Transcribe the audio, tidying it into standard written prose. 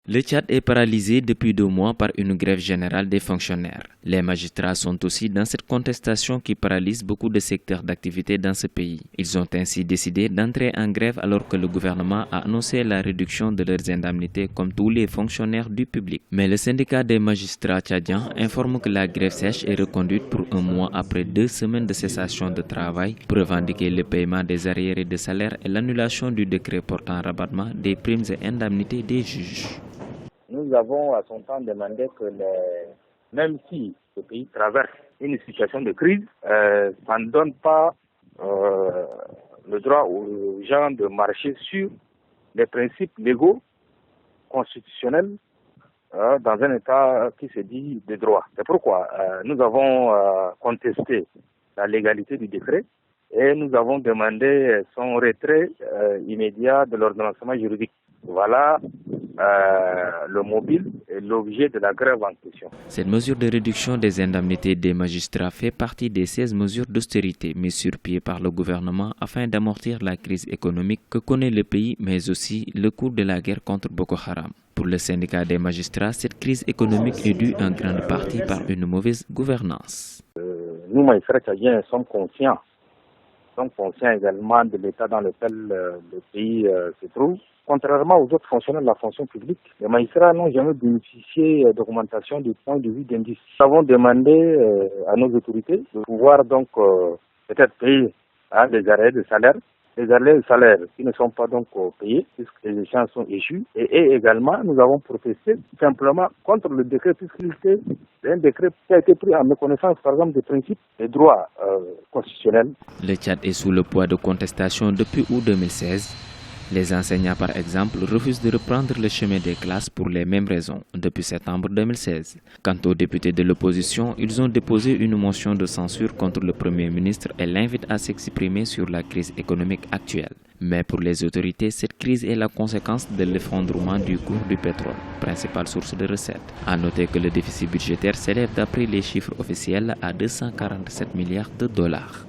Le Tchad est paralysé depuis 2 mois par une grève générale des fonctionnaires. Les magistrats sont aussi dans cette contestation qui paralyse beaucoup de secteurs d'activité dans ce pays. Ils ont ainsi décidé d'entrer en grève alors que le gouvernement a annoncé la réduction de leurs indemnités comme tous les fonctionnaires du public. Mais le syndicat des magistrats tchadiens informe que la grève sèche est reconduite pour 1 mois après 2 semaines de cessation de travail pour revendiquer le paiement des arriérés de salaire et l'annulation du décret portant rabattement des primes et indemnités des juges. Nous avons à son temps demandé que même si le pays traverse une situation de crise, ça ne donne pas le droit aux gens de marcher sur les principes légaux, constitutionnels, dans un État qui se dit de droit. C'est pourquoi nous avons contesté la légalité du décret et nous avons demandé son retrait immédiat de l'ordonnancement juridique. Voilà le mobile et l'objet de la grève en question. Cette mesure de réduction des indemnités des magistrats fait partie des 16 mesures d'austérité mises sur pied par le gouvernement afin d'amortir la crise économique que connaît le pays, mais aussi le coût de la guerre contre Boko Haram. Pour le syndicat des magistrats, cette crise économique est due en grande partie par une mauvaise gouvernance. Nous, magistrats tchadiens, sommes conscients également de l'état dans lequel le pays se trouve. Contrairement aux autres fonctionnaires de la fonction publique, les magistrats n'ont jamais bénéficié d'augmentation du point de vue d'indice. Nous avons demandé à nos autorités de pouvoir donc peut-être payer des arrêts de salaire, les arrêts de salaire qui ne sont pas donc payés puisque les échéances sont échues. Et également, nous avons protesté simplement contre le décret puisqu'il était un décret qui a été pris en méconnaissance par exemple des principes des droits constitutionnels. Le Tchad est sous le poids de contestations depuis août 2016. Les enseignants, par exemple, refusent de reprendre le chemin des classes pour les mêmes raisons depuis septembre 2016. Quant aux députés de l'opposition, ils ont déposé une motion de censure contre le Premier ministre et l'invitent à s'exprimer sur la crise économique actuelle. Mais pour les autorités, cette crise est la conséquence de l'effondrement du cours du pétrole, principale source de recettes. À noter que le déficit budgétaire s'élève d'après les chiffres officiels à 247 milliards de dollars.